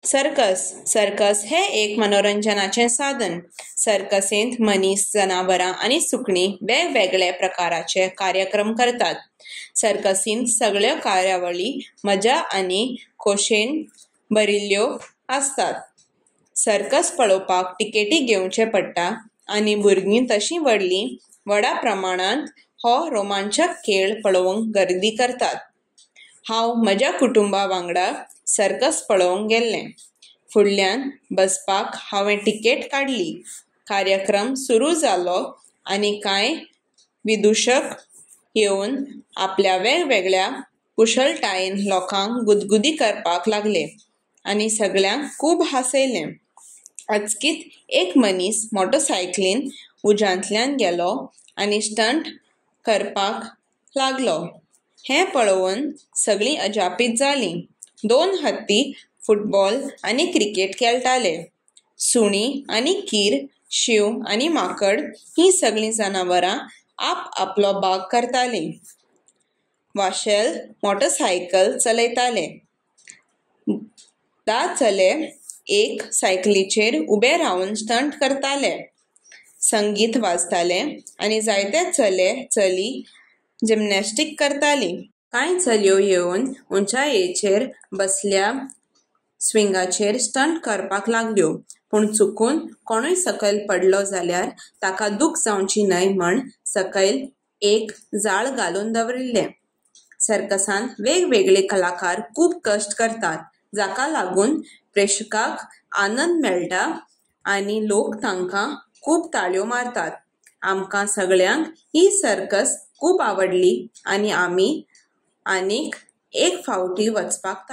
Circus circus हे एक मनोरंजनाचे साधन। सर्कसेंत मनीस, जनावरां आणि सुकणीं वेगवेगळे प्रकाराचे कार्यक्रम करतात। सर्कसींत सगळ्यो कार्यावळी मजा आणि खोशेन भरिल्ल्यो असतात। सर्कस पळोवपाक तिकेटी घेवचे पडटा आणि भुरगीं तशीं व्हडा प्रमाणांत हो रोमांचक खेळ पळोवंक गर्दी करतात। हांव म्हज्या कुटुंबा वांगडा सर्कस पळोवंक गेल्लें। फुडल्यान बसपाक हांवें तिकेट काडली। कार्यक्रम सुरू जालो आनी कांय विदूषक येवन आपल्या वेगवेगळ्या कुशळटायेन लोकांक गुदगुदी करपाक लागले आनी सगळ्यांक खूब हांसयलें। अचकीत एक मनीस मोटरसायकलीन उज्यांतल्यान गेलो आनी स्टंट करपाक लागलो। हें पळोवन सगळीं अजापीत जालीं। 2 हत्ती फुटबॉल आनी क्रिकेट खेळटाले। सुणीं आनी कीर, शीव आनी माकड हीं सगळीं जनावरां आपलो भाग करतालीं। वाशेल मोटरसायकल चलयताले। 10 चले एक सायकलीचेर उबे रावन स्टंट करताले। संगीत वाजतालें आनी जायते चले चली जिमनॅस्टीक करतालीं। कांय चलयो येवन उंचायेचेर बसल्या स्विंगाचेर स्टंट करपाक लागल्यो, पूण चुकून कोणूय सकयल पडलो जाल्यार ताका दूख जावची न्हय म्हण सकयल एक जाळ घालून दवरिल्लें। सर्कसांत वेगवेगळे कलाकार खूब कश्ट करतात, जाका लागून प्रेक्षकांक आनंद मेळटा आनी लोक तांकां खूब ताळयो मारतात। आमकां सगळ्यांक ही सर्कस खूब आवडली आनी आमी आनीक एक फावटी वचपाक